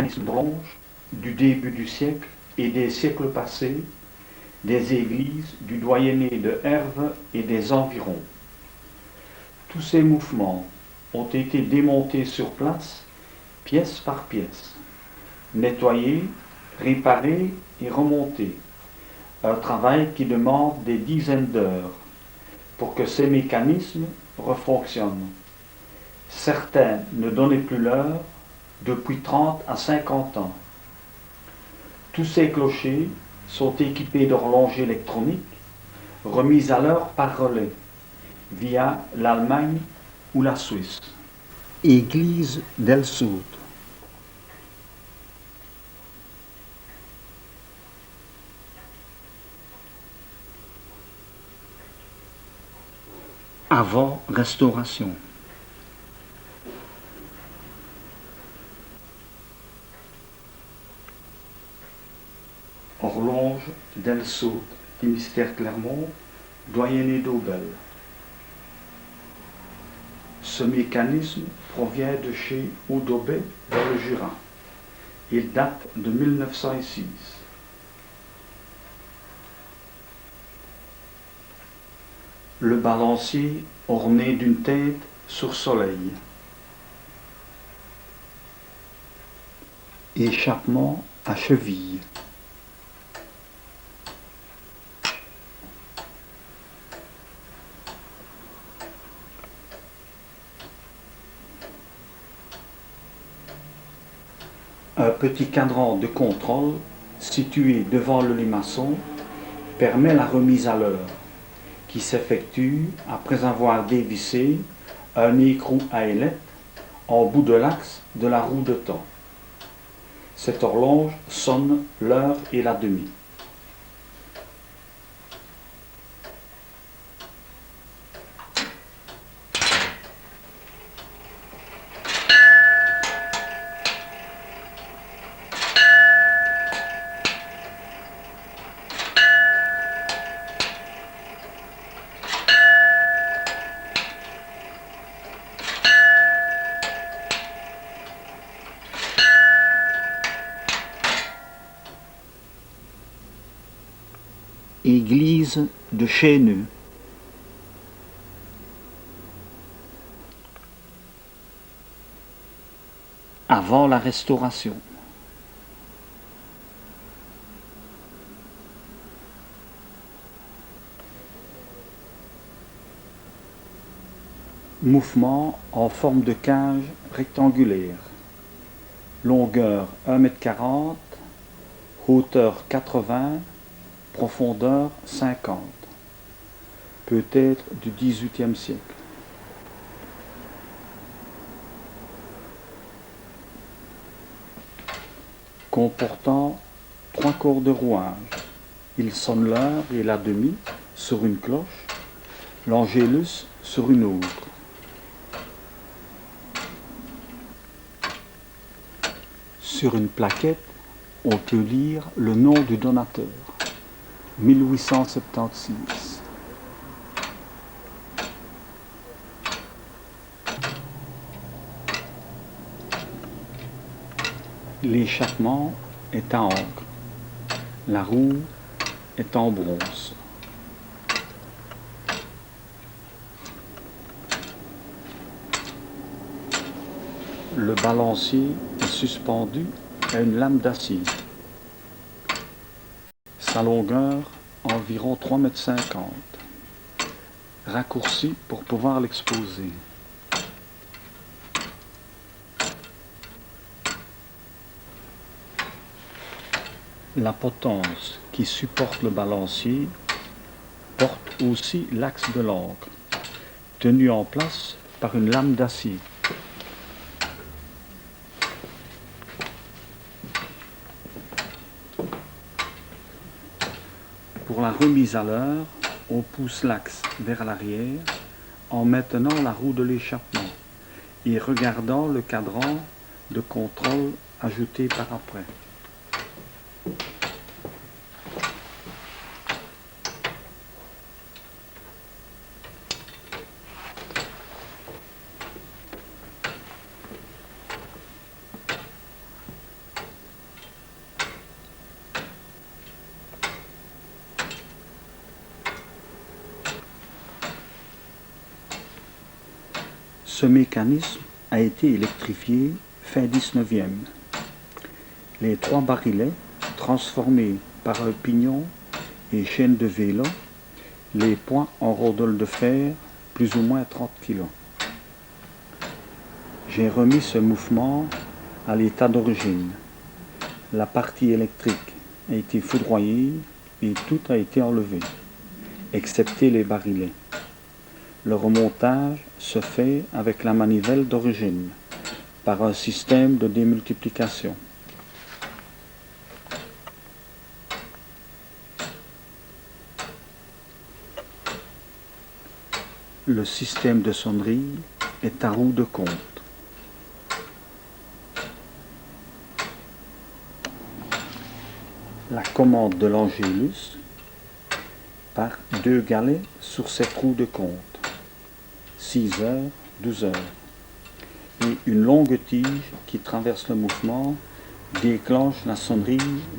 mécanisme d'horloge du début du siècle et des siècles passés, des églises du doyenné de Herve et des environs. Tous ces mouvements ont été démontés sur place, pièce par pièce, nettoyés, réparés et remontés. Un travail qui demande des dizaines d'heures pour que ces mécanismes refonctionnent. Certains ne donnaient plus l'heure depuis 30 à 50 ans. Tous ces clochers sont équipés d'horloges électroniques remises à l'heure par relais via l'Allemagne ou la Suisse. Église del Sud. Avant restauration. Horloge del Sud, Finistère Clermont, doyenné d'Aubel. Ce mécanisme provient de chez Oudobé dans le Jura. Il date de 1906. Le balancier orné d'une tête sur soleil. Échappement à cheville. Un petit cadran de contrôle situé devant le limaçon permet la remise à l'heure, qui s'effectue après avoir dévissé un écrou à ailette en bout de l'axe de la roue de temps. Cette horloge sonne l'heure et la demie. Église de Chêneux. Avant la Restauration. Mouvement en forme de cage rectangulaire. Longueur 1,40 m, hauteur 80, profondeur 50, peut-être du XVIIIe siècle. Comportant 3 corps de rouage. Il sonne l'heure et la demie sur une cloche, l'angélus sur une autre. Sur une plaquette, on peut lire le nom du donateur, 1876. L'échappement est à encre, la roue est en bronze. Le balancier est suspendu à une lame d'acier. Sa longueur environ 3,50 m, raccourci pour pouvoir l'exposer. La potence qui supporte le balancier porte aussi l'axe de l'ancre, tenu en place par une lame d'acier. Pour la remise à l'heure, on pousse l'axe vers l'arrière en maintenant la roue de l'échappement et regardant le cadran de contrôle ajouté par après. Ce mécanisme a été électrifié fin 19e. Les 3 barilets, transformés par un pignon et chaîne de vélo, les points en rondelles de fer, plus ou moins 30 kg. J'ai remis ce mouvement à l'état d'origine. La partie électrique a été foudroyée et tout a été enlevé, excepté les barilets. Le remontage se fait avec la manivelle d'origine, par un système de démultiplication. Le système de sonnerie est à roue de compte. La commande de l'Angélus par 2 galets sur cette roue de compte, 6 heures, 12 heures, et une longue tige qui traverse le mouvement déclenche la sonnerie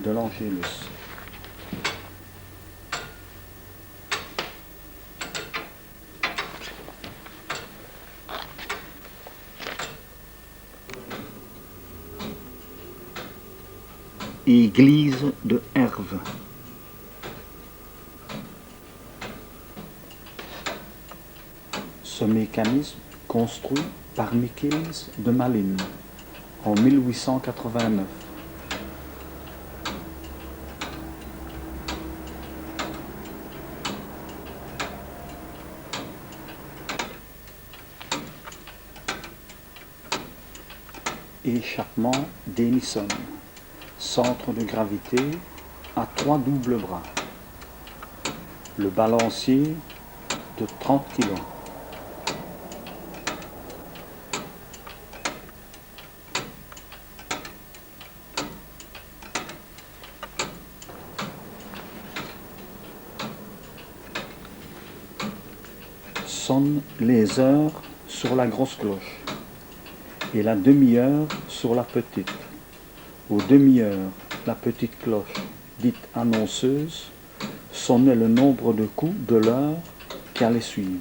de l'Angélus. Église de Herve. Ce mécanisme, construit par Michels de Malines en 1889. Échappement Denison. Centre de gravité à 3 doubles bras. Le balancier de 30 kg. Sonne les heures sur la grosse cloche et la demi-heure sur la petite. Aux demi-heures, la petite cloche, dite annonceuse, sonnait le nombre de coups de l'heure qui allait suivre.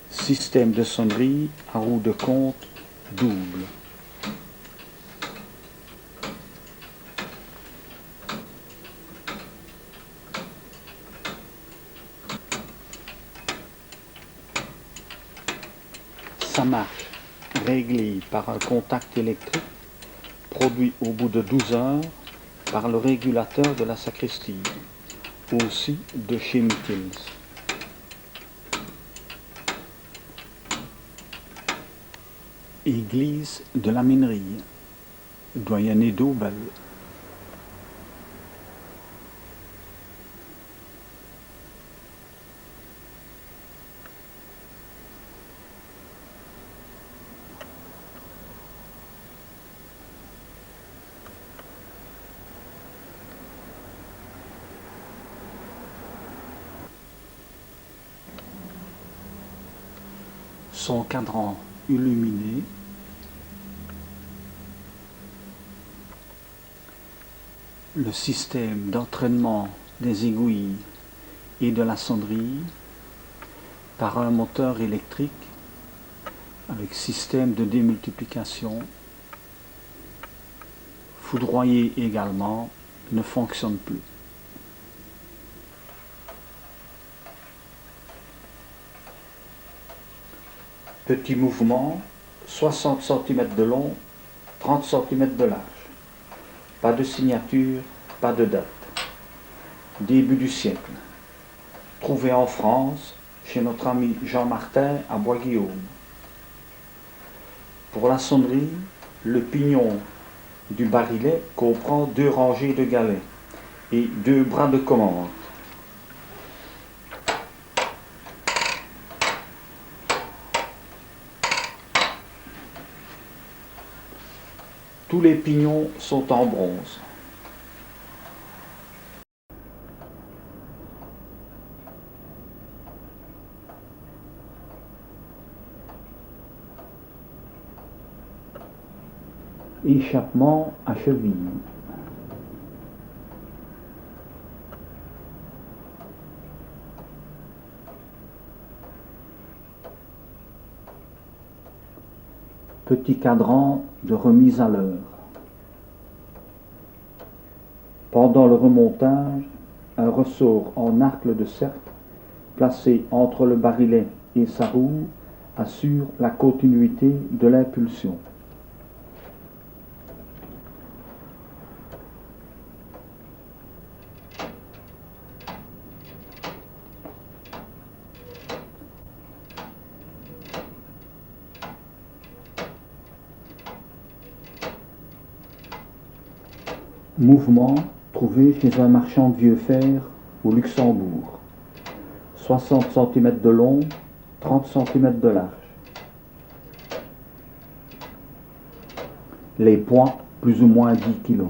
Système de sonnerie à roue de compte double. Ça marche, réglé par un contact électrique produit au bout de 12 heures par le régulateur de la sacristie, aussi de chez Michels. Église de la Minerie, doyenné d'Aubel. Son cadran illuminé, le système d'entraînement des aiguilles et de la sonnerie par un moteur électrique avec système de démultiplication, foudroyé également, ne fonctionne plus. Petit mouvement, 60 cm de long, 30 cm de large. Pas de signature, pas de date. Début du siècle. Trouvé en France, chez notre ami Jean Martin à Bois-Guillaume. Pour la sonnerie, le pignon du barillet comprend 2 rangées de galets et 2 bras de commande. Tous les pignons sont en bronze. Échappement à cheville. Petit cadran de remise à l'heure. Pendant le remontage, un ressort en arc de cercle placé entre le barillet et sa roue assure la continuité de l'impulsion. Mouvement trouvé chez un marchand de vieux fer au Luxembourg. 60 cm de long, 30 cm de large. Les poids, plus ou moins 10 kg.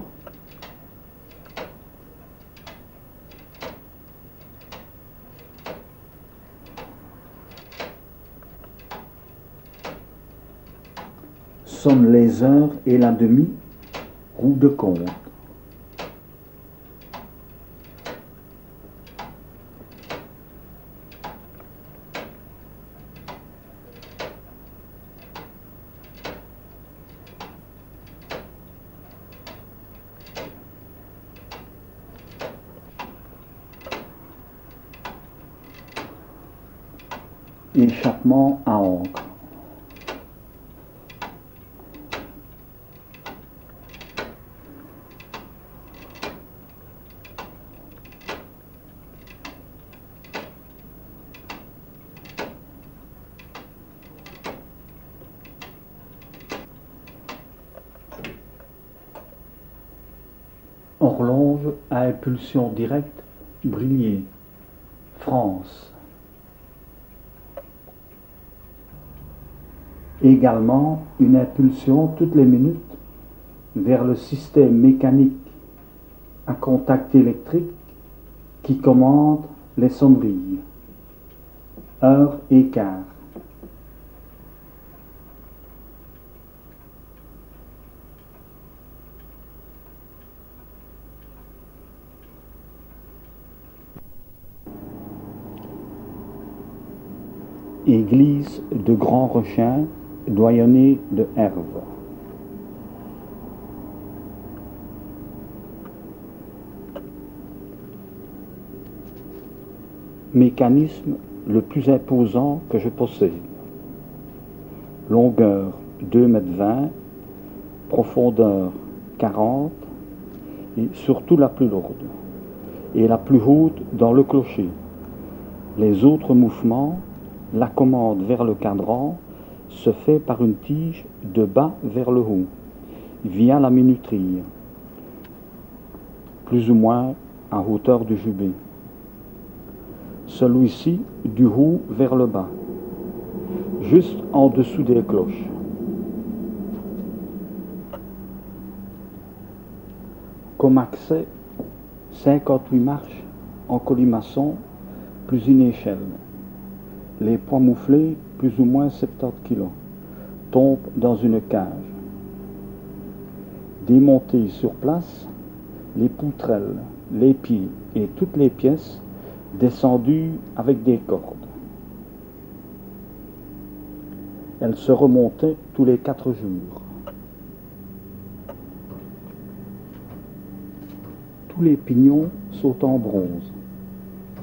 Sonnent les heures et la demie, roue de compte. Échappement à encre. Horloge à impulsion directe, Brilliers, France. Également une impulsion toutes les minutes vers le système mécanique à contact électrique qui commande les sonneries. Heure et quart. Église de Grand Rechin, doyenné de Herve. Mécanisme le plus imposant que je possède. Longueur 2,20 m, profondeur 40 et surtout la plus lourde et la plus haute dans le clocher. Les autres mouvements, la commande vers le cadran se fait par une tige de bas vers le haut, via la minuterie, plus ou moins à hauteur du jubé. Celui-ci du haut vers le bas, juste en dessous des cloches. Comme accès, 58 marches en colimaçon plus une échelle. Les poids mouflés, plus ou moins 70 kg, tombent dans une cage. Démontés sur place, les poutrelles, les pieds et toutes les pièces descendues avec des cordes. Elles se remontaient tous les 4 jours. Tous les pignons sont en bronze,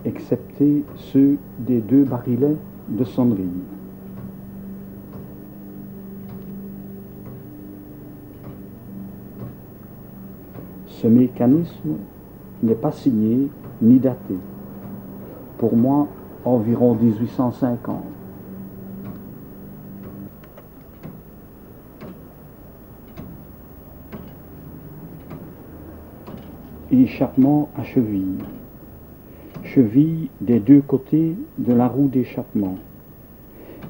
excepté ceux des 2 barillets de sonnerie. Ce mécanisme n'est pas signé ni daté. Pour moi, environ 1850. Échappement à cheville. Cheville des 2 côtés de la roue d'échappement.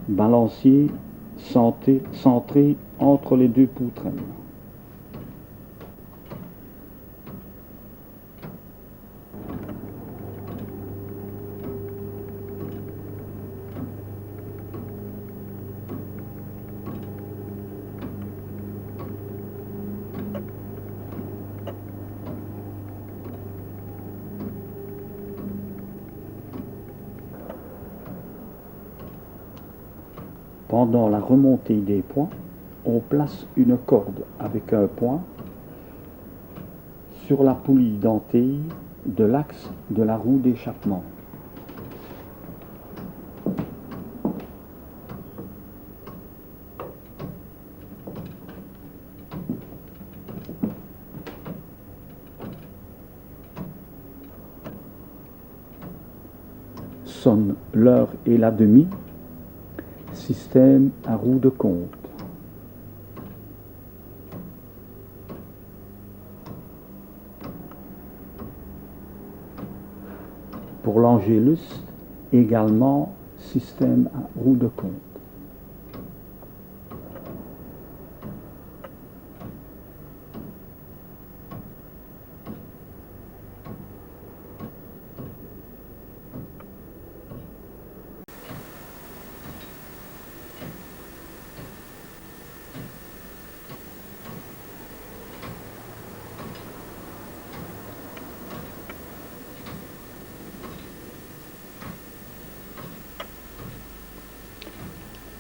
Balancier centré entre les 2 poutrelles. Pendant la remontée des poids, on place une corde avec un point sur la poulie dentée de l'axe de la roue d'échappement. Sonne l'heure et la demie, système à roue de compte. Pour l'Angélus, également système à roue de compte.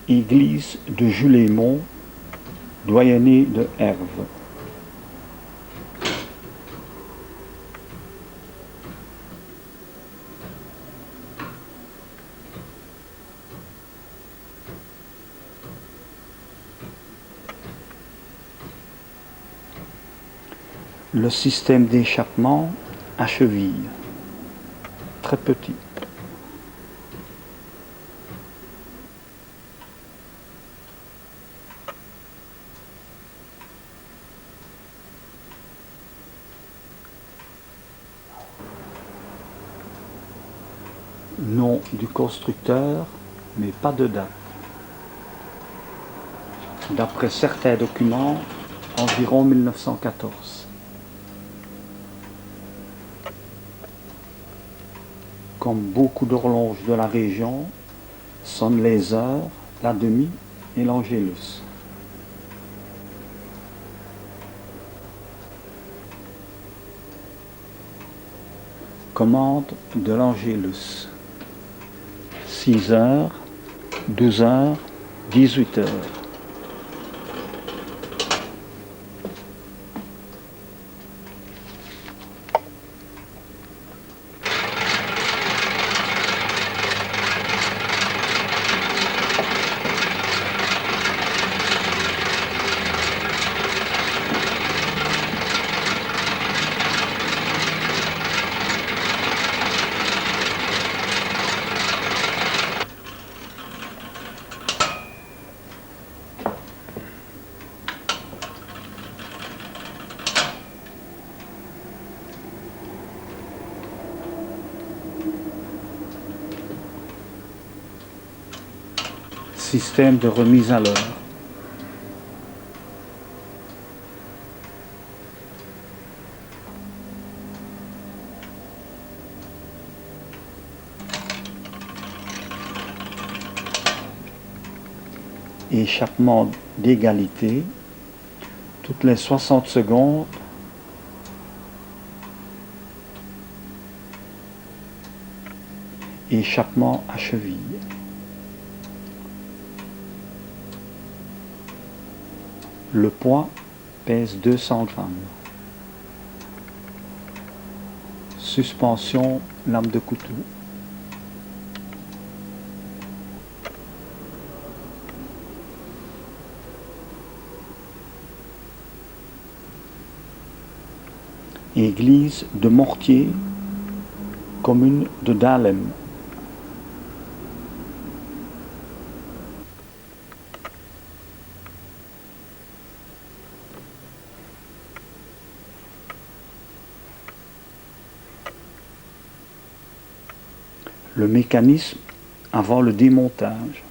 Église de Julémont, doyenné de Herve. Le système d'échappement à cheville, très petit. Nom du constructeur, mais pas de date. D'après certains documents, environ 1914. Comme beaucoup d'horloges de la région, sonnent les heures, la demie et l'Angélus. Commande de l'Angélus. 6 heures, 12 heures, 18 heures. Système de remise à l'heure. Échappement d'égalité, toutes les 60 secondes. Échappement à cheville. Le poids pèse 200 grammes. Suspension lame de couteau. Église de Mortier, commune de Dahlem. Le mécanisme avant le démontage.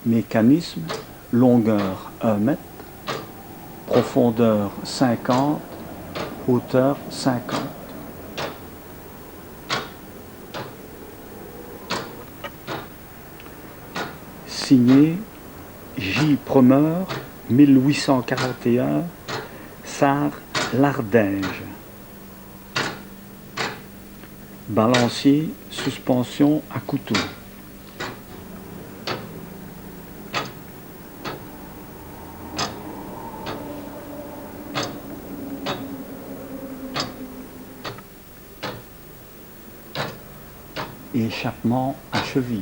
Mécanisme, longueur 1 mètre, profondeur 50, hauteur 50. Signé J. Promeur, 1841, Sarre Lardège. Balancier, suspension à couteau. Échappement à cheville.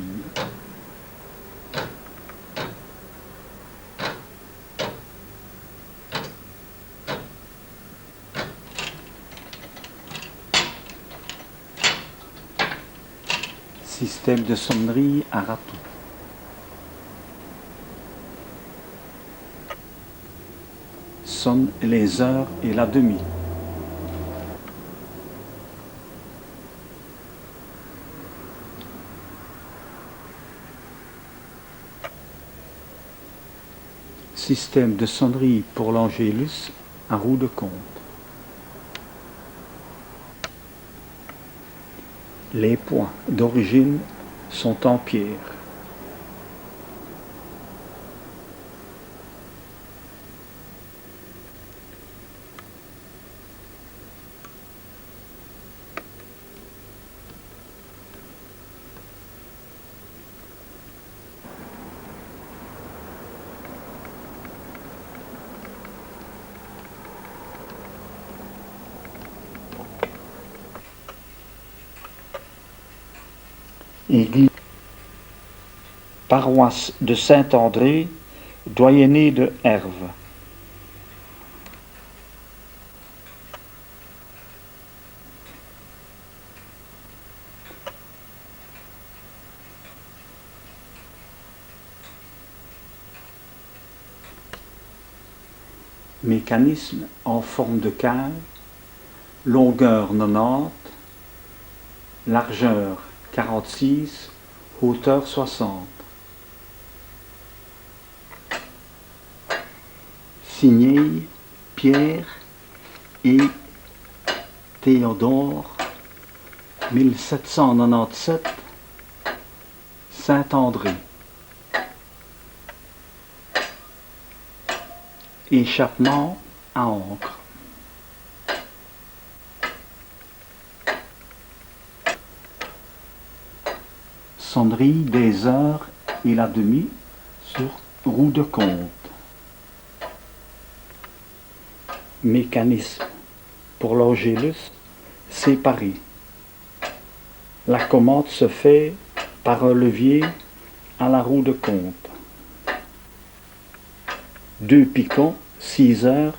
Système de sonnerie à râteau. Sonne les heures et la demie. Système de sonnerie pour l'Angélus à roue de compte. Les points d'origine sont en pierre. Église, paroisse de Saint-André, doyenné de Herve. Mécanisme en forme de cave, longueur 90, largeur 46, hauteur 60. Signé Pierre et Théodore, 1797, Saint-André. Échappement à encre. Sonnerie des heures et la demie sur roue de compte. Mécanisme pour l'Angélus séparé. La commande se fait par un levier à la roue de compte. 2 piquants, 6 heures